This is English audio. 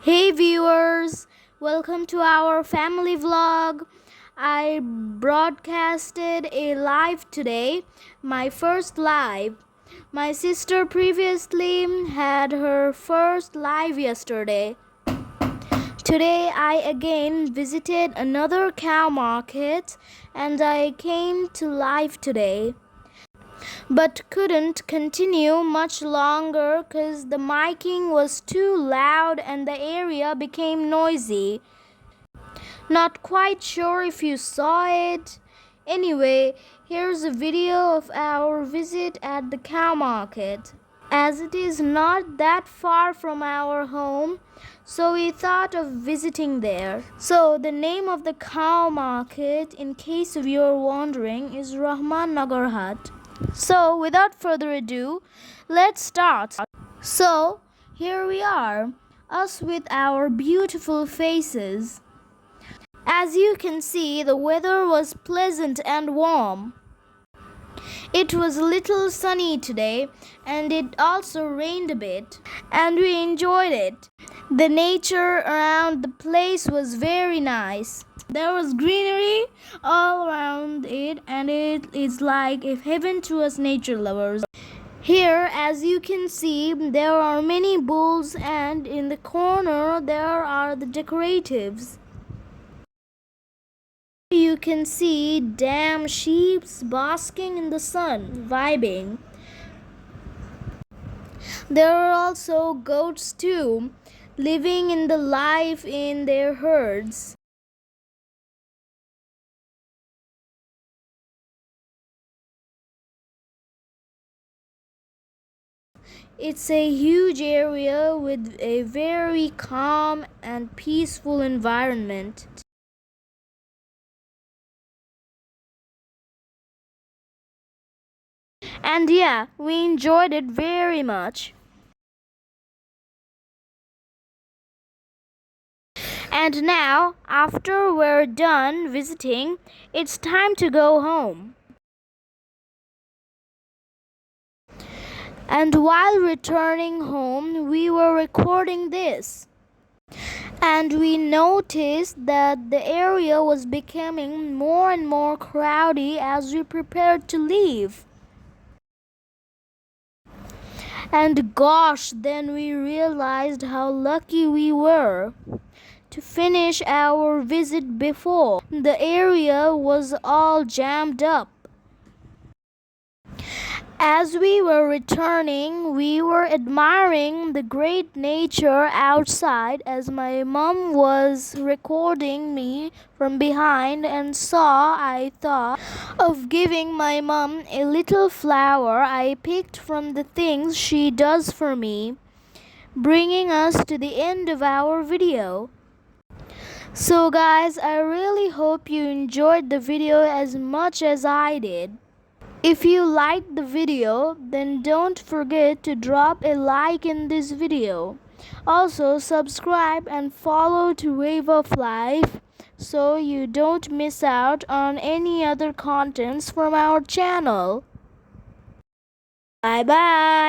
Hey viewers, welcome to our family vlog. I broadcasted a live today, my first live. My sister previously had her first live yesterday. Today I again visited another cow market and I came to live today, but couldn't continue much longer because the miking was too loud and the area became noisy. Not quite sure if you saw it. Anyway, here's a video of our visit at the cow market. As it is not that far from our home, so we thought of visiting there. So the name of the cow market, in case of you're wondering, is Rahman Nagar Hat. So without further ado, let's start. So here we are, us with our beautiful faces. As you can see, the weather was pleasant and warm. It was a little sunny today and it also rained a bit, and we enjoyed it. The nature around the place was very nice. There was greenery all around it and it is like a heaven to us nature lovers. Here, as you can see, there are many bulls and in the corner there are the decoratives. You can see damn sheep basking in the sun, vibing. There are also goats too, living in the life in their herds. It's a huge area with a very calm and peaceful environment. And yeah, we enjoyed it very much. And now, after we're done visiting, it's time to go home. And while returning home, we were recording this. And we noticed that the area was becoming more and more crowded as we prepared to leave. And gosh, then we realized how lucky we were to finish our visit before the area was all jammed up. As we were returning, we were admiring the great nature outside as my mom was recording me from behind and saw I thought of giving my mom a little flower I picked from the things she does for me, bringing us to the end of our video. So guys, I really hope you enjoyed the video as much as I did. If you liked the video, then don't forget to drop a like in this video. Also subscribe and follow to Wave of Life so you don't miss out on any other contents from our channel. Bye bye.